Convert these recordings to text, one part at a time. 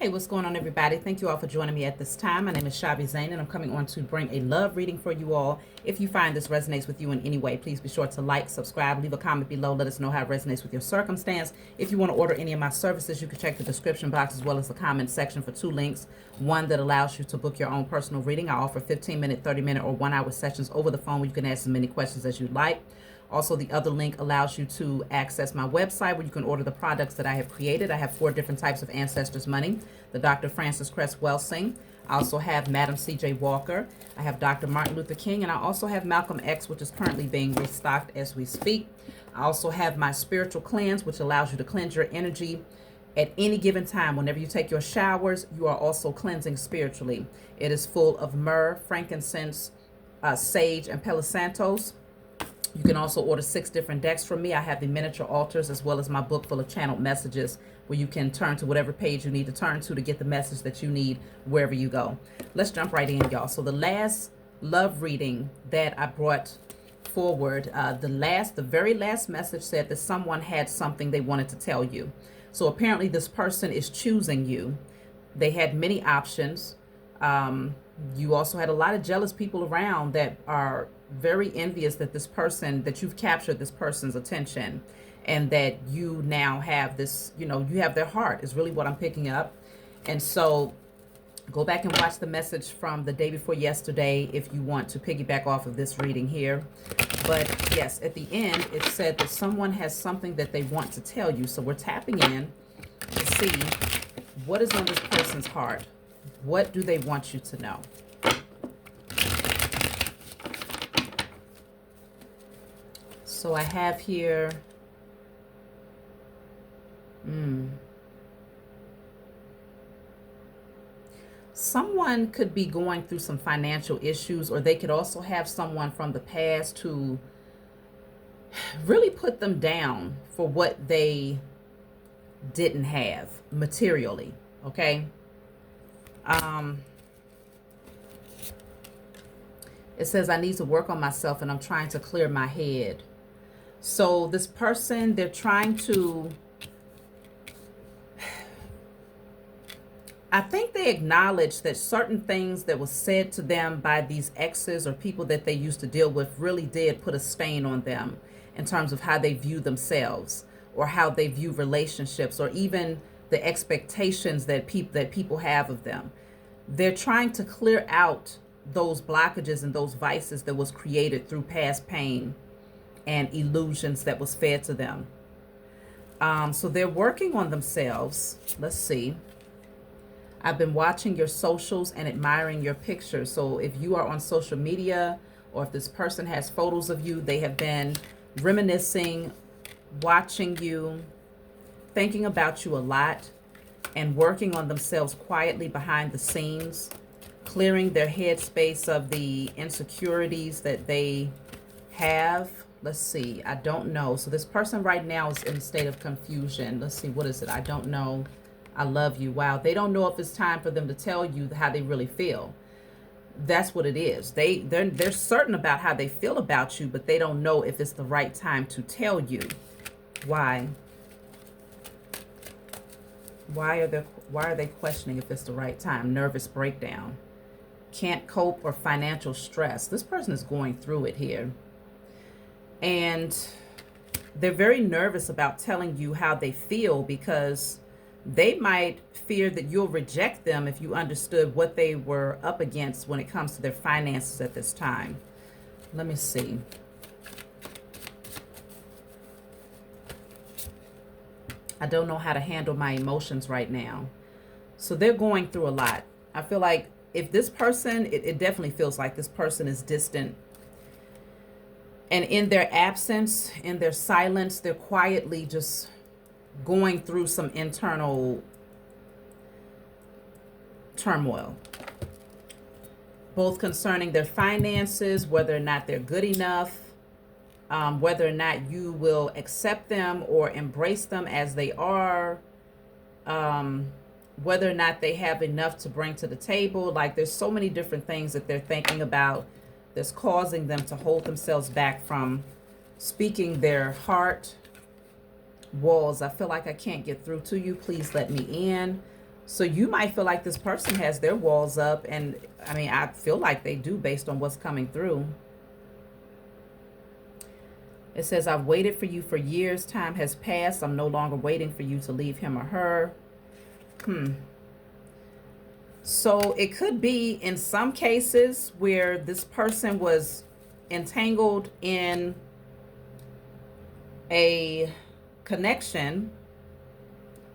Hey, what's going on, everybody? Thank you all for joining me at this time. My name is Shavi Zane, and I'm coming on to bring a love reading for you all. If you find this resonates with you in any way, please be sure to like, subscribe, leave a comment below. Let us know how it resonates with your circumstance. If you want to order any of my services, you can check the description box as well as the comment section for two links. One that allows you to book your own personal reading. I offer 15-minute, 30-minute, or 1-hour sessions over the phone where you can ask as many questions as you'd like. Also, the other link allows you to access my website where you can order the products that I have created. I have 4 different types of Ancestors Money. The Dr. Francis Cress Welsing. I also have Madam C.J. Walker. I have Dr. Martin Luther King. And I also have Malcolm X, which is currently being restocked as we speak. I also have my Spiritual Cleanse, which allows you to cleanse your energy at any given time. Whenever you take your showers, you are also cleansing spiritually. It is full of myrrh, frankincense, sage, and Palo Santos. You can also order 6 different decks from me. I have the miniature altars as well as my book full of channeled messages where you can turn to whatever page you need to turn to get the message that you need wherever you go. Let's jump right in, y'all. So the last love reading that I brought forward, the very last message said that someone had something they wanted to tell you. So apparently this person is choosing you. They had many options. You also had a lot of jealous people around that are very envious that that you've captured this person's attention and that you now have this, you have their heart is really what I'm picking up. And so go back and watch the message from the day before yesterday if you want to piggyback off of this reading here. But yes, at the end, it said that someone has something that they want to tell you. So we're tapping in to see what is on this person's heart. What do they want you to know? So I have here, someone could be going through some financial issues, or they could also have someone from the past who really put them down for what they didn't have materially, okay? It says, I need to work on myself and I'm trying to clear my head. So this person, they're trying to, I think they acknowledge that certain things that was said to them by these exes or people that they used to deal with really did put a stain on them in terms of how they view themselves or how they view relationships or even the expectations that people have of them. They're trying to clear out those blockages and those vices that was created through past pain and illusions that was fed to them. So they're working on themselves. Let's see. I've been watching your socials and admiring your pictures. So if you are on social media or if this person has photos of you, they have been reminiscing, watching you, thinking about you a lot, and working on themselves quietly behind the scenes, clearing their headspace of the insecurities that they have. Let's see. I don't know. So this person right now is in a state of confusion. Let's see. What is it? I don't know. I love you. Wow. They don't know if it's time for them to tell you how they really feel. That's what it is. They're certain about how they feel about you, but they don't know if it's the right time to tell you. Why? Why are they questioning if it's the right time? Nervous breakdown. Can't cope or financial stress. This person is going through it here. And they're very nervous about telling you how they feel because they might fear that you'll reject them if you understood what they were up against when it comes to their finances at this time. Let me see. I don't know how to handle my emotions right now. So they're going through a lot. I feel like if this person, it definitely feels like this person is distant. And in their absence, in their silence, they're quietly just going through some internal turmoil, both concerning their finances, whether or not they're good enough, whether or not you will accept them or embrace them as they are, whether or not they have enough to bring to the table. Like there's so many different things that they're thinking about that's causing them to hold themselves back from speaking their heart. Walls, I feel like I can't get through to you. Please let me in. So you might feel like this person has their walls up, and I mean, I feel like they do based on what's coming through. It says, I've waited for you for years. Time has passed. I'm no longer waiting for you to leave him or her. So it could be in some cases where this person was entangled in a connection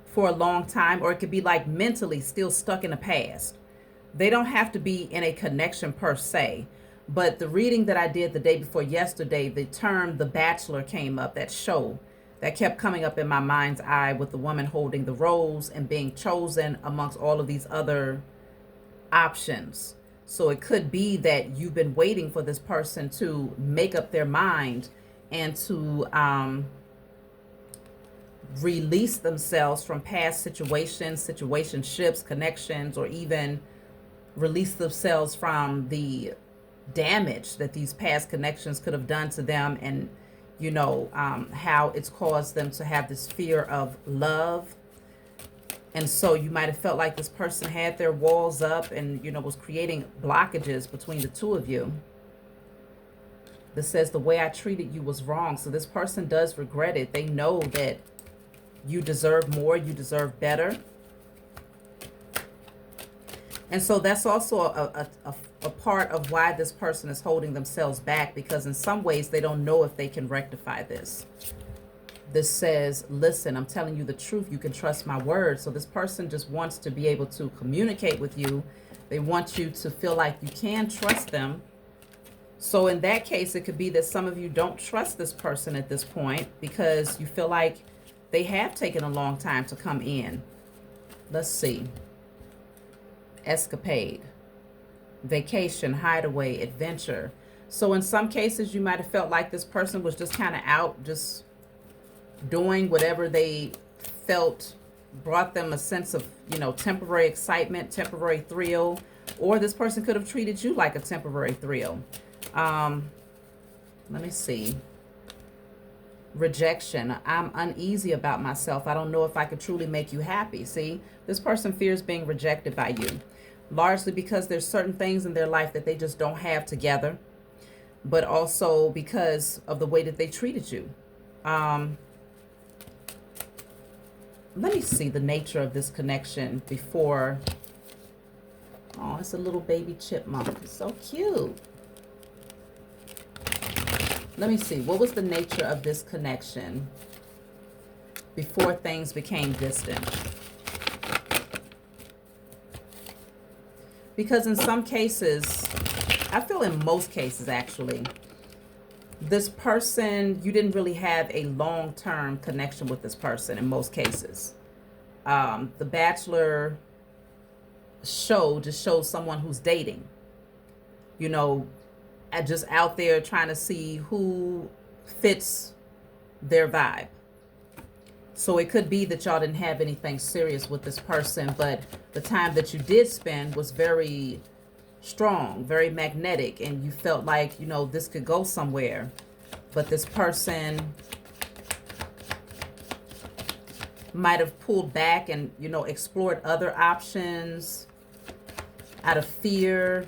for a long time, or it could be like mentally still stuck in the past. They don't have to be in a connection per se, but the reading that I did the day before yesterday, the term The Bachelor came up, that show that kept coming up in my mind's eye with the woman holding the rose and being chosen amongst all of these other options. So it could be that you've been waiting for this person to make up their mind and to release themselves from past situations, situationships, connections, or even release themselves from the damage that these past connections could have done to them, and you know, how it's caused them to have this fear of love. And so you might have felt like this person had their walls up and, you know, was creating blockages between the two of you. This says, the way I treated you was wrong. So this person does regret it. They know that you deserve more, you deserve better. And so that's also a part of why this person is holding themselves back, because in some ways they don't know if they can rectify this. This says, listen, I'm telling you the truth. You can trust my word. So this person just wants to be able to communicate with you. They want you to feel like you can trust them. So in that case, it could be that some of you don't trust this person at this point because you feel like they have taken a long time to come in. Let's see. Escapade, vacation, hideaway, adventure. So in some cases, you might have felt like this person was just kind of out, just doing whatever they felt brought them a sense of, you know, temporary excitement, temporary thrill, or this person could have treated you like a temporary thrill. Let me see. Rejection. I'm uneasy about myself. I don't know if I could truly make you happy. See, this person fears being rejected by you, largely because there's certain things in their life that they just don't have together, but also because of the way that they treated you. Let me see the nature of this connection before. Oh, it's a little baby chipmunk. It's so cute. Let me see. What was the nature of this connection before things became distant? Because in some cases, I feel in most cases actually, this person, you didn't really have a long-term connection with this person in most cases. The Bachelor show just shows someone who's dating, you know, just out there trying to see who fits their vibe. So it could be that y'all didn't have anything serious with this person, but the time that you did spend was very strong, very magnetic, and you felt like, you know, this could go somewhere. But this person might have pulled back and, you know, explored other options out of fear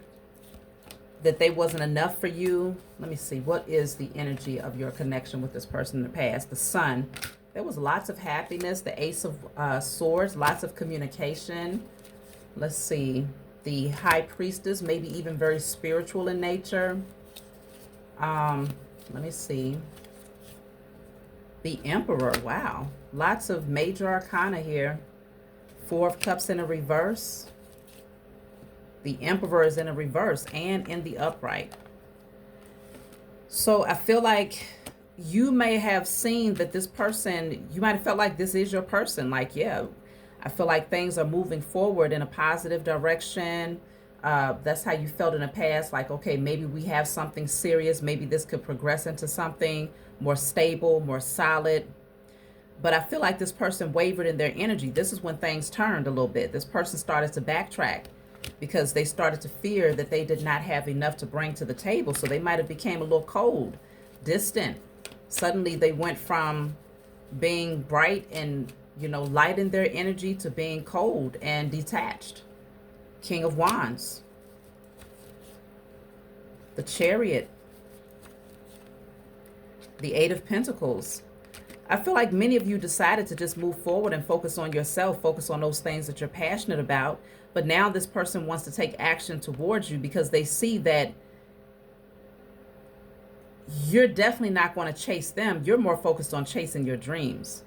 that they wasn't enough for you. Let me see. What is the energy of your connection with this person in the past? The Sun. There was lots of happiness. The Ace of Swords. Lots of communication. Let's see. The High Priestess. Maybe even very spiritual in nature. Let me see. The Emperor. Wow. Lots of major arcana here. Four of Cups in a reverse. The Emperor is in a reverse and in the upright. So I feel like you may have seen that this person, you might have felt like this is your person. Like, yeah, I feel like things are moving forward in a positive direction. That's how you felt in the past. Like, okay, maybe we have something serious. Maybe this could progress into something more stable, more solid. But I feel like this person wavered in their energy. This is when things turned a little bit. This person started to backtrack because they started to fear that they did not have enough to bring to the table. So they might have became a little cold, distant. Suddenly they went from being bright and, lighten their energy to being cold and detached. King of Wands, the Chariot, the Eight of Pentacles. I feel like many of you decided to just move forward and focus on yourself, focus on those things that you're passionate about. But now this person wants to take action towards you because they see that you're definitely not going to chase them. You're more focused on chasing your dreams.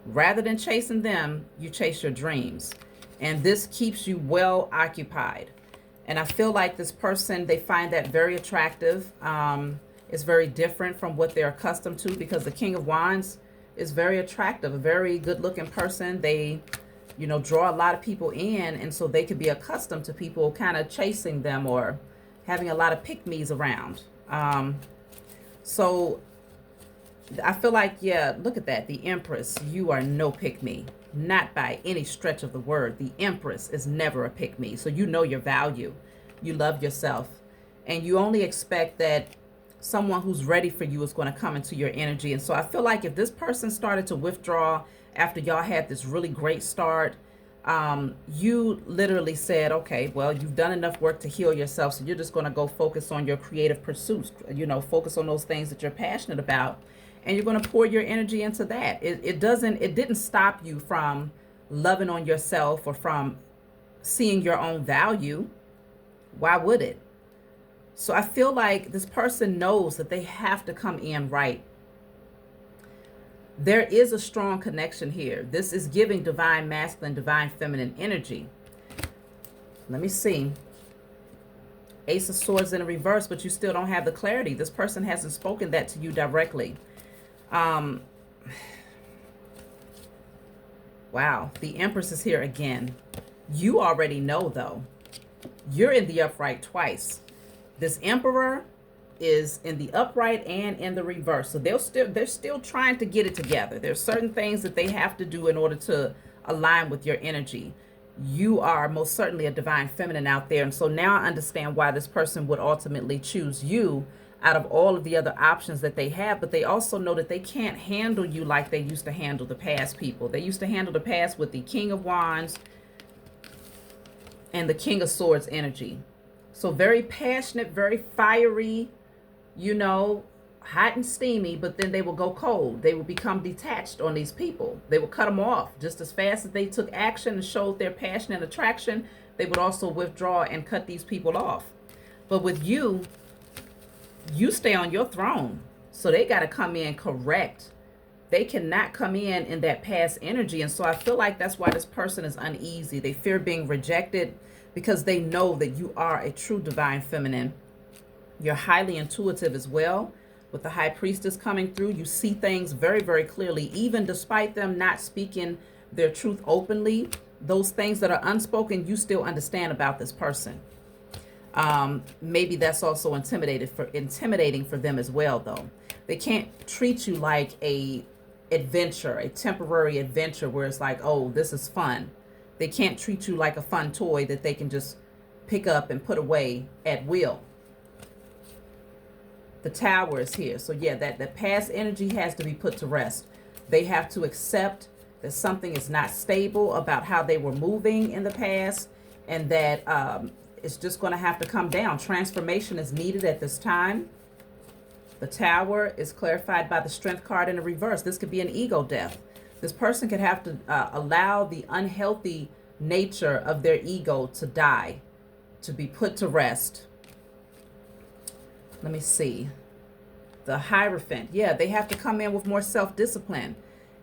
Rather than chasing them, you chase your dreams. And this keeps you well occupied. And I feel like this person, they find that very attractive. It's very different from what they're accustomed to, because the King of Wands is very attractive, a very good looking person. They, draw a lot of people in, and so they could be accustomed to people kind of chasing them or having a lot of pick-me's around. So I feel like, yeah, look at that. The Empress, you are no pick-me. Not by any stretch of the word. The Empress is never a pick-me. So you know your value. You love yourself. And you only expect that someone who's ready for you is going to come into your energy. And so I feel like if this person started to withdraw after y'all had this really great start, you literally said, okay, well, you've done enough work to heal yourself, so you're just going to go focus on your creative pursuits, focus on those things that you're passionate about, and you're going to pour your energy into that. It didn't stop you from loving on yourself or from seeing your own value. Why would it? So I feel like this person knows that they have to come in right. There is a strong connection here. This is giving divine masculine, divine feminine energy. Let me see. Ace of Swords in a reverse, but you still don't have the clarity. This person hasn't spoken that to you directly. Wow. The Empress is here again. You already know, though. You're in the upright twice. This Emperor is in the upright and in the reverse. So they're still trying to get it together. There's certain things that they have to do in order to align with your energy. You are most certainly a divine feminine out there. And so now I understand why this person would ultimately choose you out of all of the other options that they have. But they also know that they can't handle you like they used to handle the past people. They used to handle the past with the King of Wands and the King of Swords energy. So very passionate, very fiery, hot and steamy, but then they will go cold. They will become detached on these people. They will cut them off just as fast as they took action and showed their passion and attraction. They would also withdraw and cut these people off. But with you, you stay on your throne. So they got to come in correct. They cannot come in that past energy. And so I feel like that's why this person is uneasy. They fear being rejected because they know that you are a true divine feminine. You're highly intuitive as well. With the High Priestess coming through, you see things very, very clearly, even despite them not speaking their truth openly. Those things that are unspoken, you still understand about this person. Maybe that's also intimidating for them as well, though. They can't treat you like a temporary adventure where it's like, oh, this is fun. They can't treat you like a fun toy that they can just pick up and put away at will. The Tower is here. So yeah, that past energy has to be put to rest. They have to accept that something is not stable about how they were moving in the past, and that it's just going to have to come down. Transformation is needed at this time. The Tower is clarified by the Strength card in the reverse. This could be an ego death. This person could have to allow the unhealthy nature of their ego to die, to be put to rest. Let me see. The Hierophant. Yeah, they have to come in with more self-discipline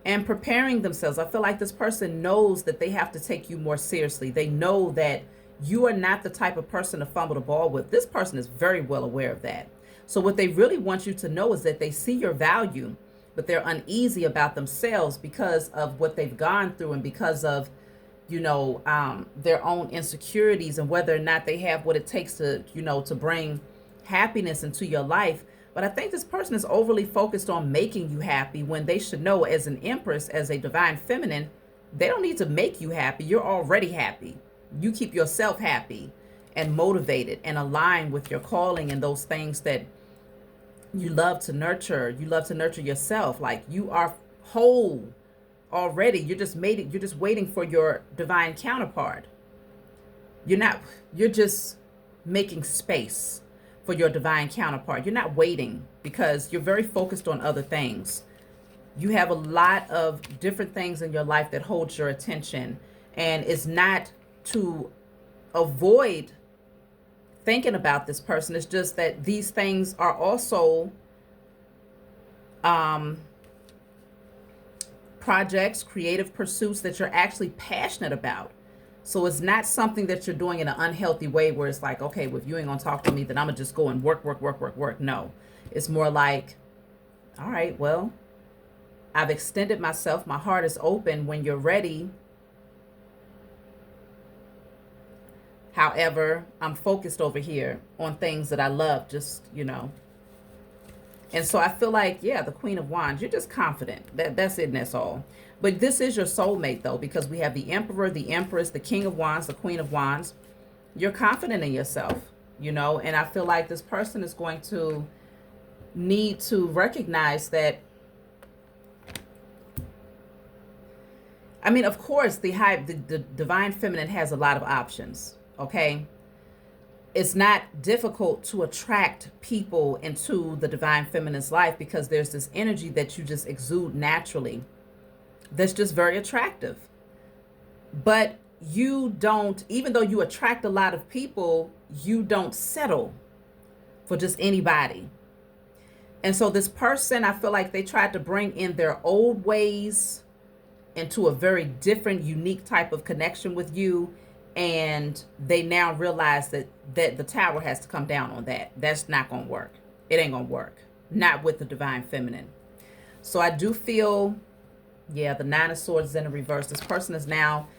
and preparing themselves. I feel like this person knows that they have to take you more seriously. They know that you are not the type of person to fumble the ball with. This person is very well aware of that. So what they really want you to know is that they see your value, but they're uneasy about themselves because of what they've gone through and because of, their own insecurities and whether or not they have what it takes to, to bring happiness into your life. But I think this person is overly focused on making you happy when they should know, as an Empress, as a divine feminine, they don't need to make you happy. You're already happy. You keep yourself happy and motivated and aligned with your calling and those things that you love to nurture. You love to nurture yourself. Like, you are whole already. You're just waiting for your divine counterpart. You're just making space for your divine counterpart. You're not waiting because you're very focused on other things. You have a lot of different things in your life that holds your attention, and it's not to avoid thinking about this person. It's just that these things are also projects, creative pursuits that you're actually passionate about. So it's not something that you're doing in an unhealthy way where it's like, okay, well, if you ain't gonna talk to me, then I'm gonna just go and work. No, it's more like, all right, well, I've extended myself. My heart is open. When you're ready. However, I'm focused over here on things that I love, just, And so I feel like, yeah, the Queen of Wands, you're just confident. That's it and that's all. But this is your soulmate, though, because we have the Emperor, the Empress, the King of Wands, the Queen of Wands. You're confident in yourself, and I feel like this person is going to need to recognize that. I mean, of course, the divine feminine has a lot of options, okay? It's not difficult to attract people into the divine feminine's life because there's this energy that you just exude naturally that's just very attractive. But you don't, even though you attract a lot of people, you don't settle for just anybody. And so this person, I feel like they tried to bring in their old ways into a very different, unique type of connection with you. And they now realize that the tower has to come down on that. That's not going to work. It ain't going to work. Not with the divine feminine. So I do feel, yeah, the Nine of Swords is in the reverse. This person is now,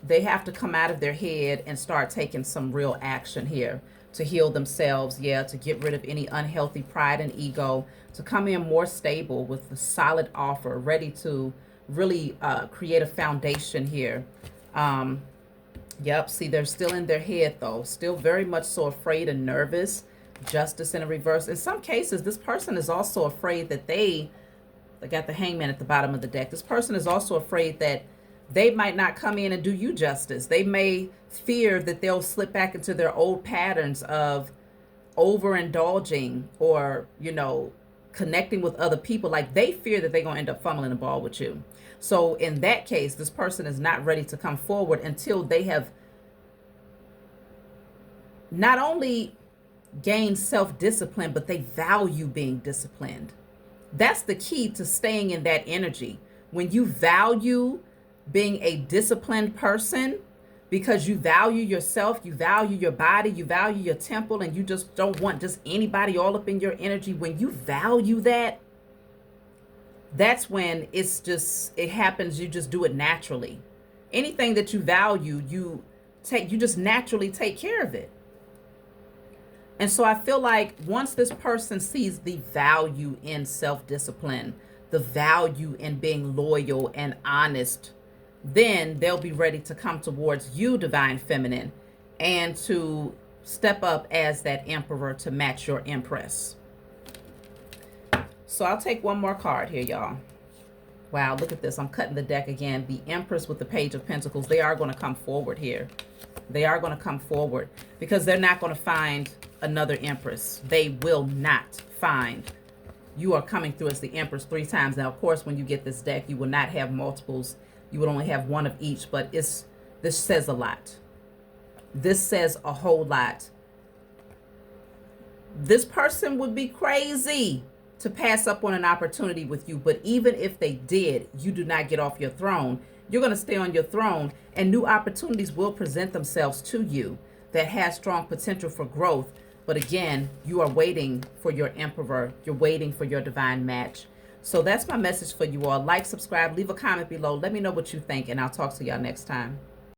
they have to come out of their head and start taking some real action here to heal themselves. Yeah, to get rid of any unhealthy pride and ego, to come in more stable with a solid offer, ready to really create a foundation here. Yep, see, they're still in their head, though. Still very much so afraid and nervous. Justice in a reverse. In some cases, this person is also afraid that they got the Hangman at the bottom of the deck. This person is also afraid that they might not come in and do you justice. They may fear that they'll slip back into their old patterns of overindulging or, connecting with other people. Like, they fear that they're going to end up fumbling the ball with you. So in that case, this person is not ready to come forward until they have not only gained self-discipline, but they value being disciplined. That's the key to staying in that energy. When you value being a disciplined person, because you value yourself, you value your body, you value your temple, and you just don't want just anybody all up in your energy. When you value that, that's when it happens. You just do it naturally. Anything that you value, you just naturally take care of it. And so I feel like once this person sees the value in self-discipline, the value in being loyal and honest, then they'll be ready to come towards you, divine feminine, and to step up as that emperor to match your empress. So I'll take one more card here, y'all. Wow, look at this. I'm cutting the deck again. The Empress with the Page of Pentacles. They are going to come forward here. They are going to come forward because they're not going to find another Empress. They will not find. You are coming through as the Empress 3 times. Now, of course, when you get this deck, you will not have multiples. You would only have one of each, but this says a lot. This says a whole lot. This person would be crazy to pass up on an opportunity with you, but even if they did, you do not get off your throne. You're going to stay on your throne, and new opportunities will present themselves to you that has strong potential for growth. But again, you are waiting for your emperor. You're waiting for your divine match. So that's my message for you all. Like, subscribe, leave a comment below. Let me know what you think, and I'll talk to y'all next time.